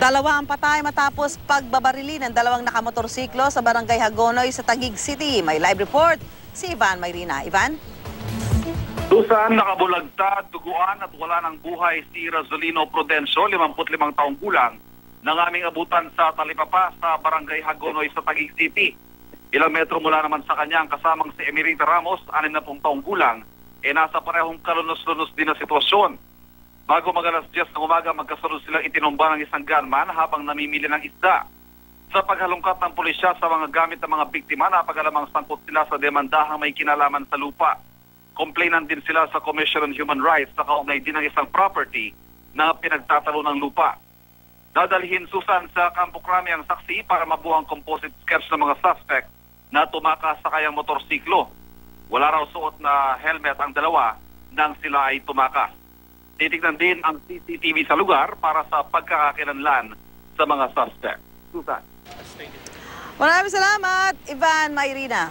Dalawa ang patay matapos pagbabarili ng dalawang nakamotorsiklo sa Barangay Hagonoy sa Taguig City. May live report si Ivan Mayrina. Ivan? Susan, nakabulagta, duguan at wala ng buhay si Razolino Prudencio, 55 taong gulang, nang aming abutan sa Talipapa sa Barangay Hagonoy sa Taguig City. Ilang metro mula naman sa kanya ang kasamang si Emerita Ramos, 60 taong gulang, nasa parehong kalunos-lunos din na sitwasyon. Bago mag-alas 10 ng umaga, magkasunod silang itinumba ng isang gunman habang namimili ng isda. Sa paghalungkat ng pulisya sa mga gamit ng mga biktima, napagalamang sangkot sila sa demandahang may kinalaman sa lupa. Complainant din sila sa Commission on Human Rights sa kaugnay din ng isang property na pinagtatalo ng lupa. Dadalhin, Susan, sa Campo Crame ang saksi para mabuhang composite sketch ng mga suspect na tumakas sa kayang motorsiklo. Wala raw suot na helmet ang dalawa nang sila ay tumakas. Titignan din ang CCTV sa lugar para sa pagkakakilanlan sa mga suspect. Susan. Maraming salamat, Ivan Mayrina.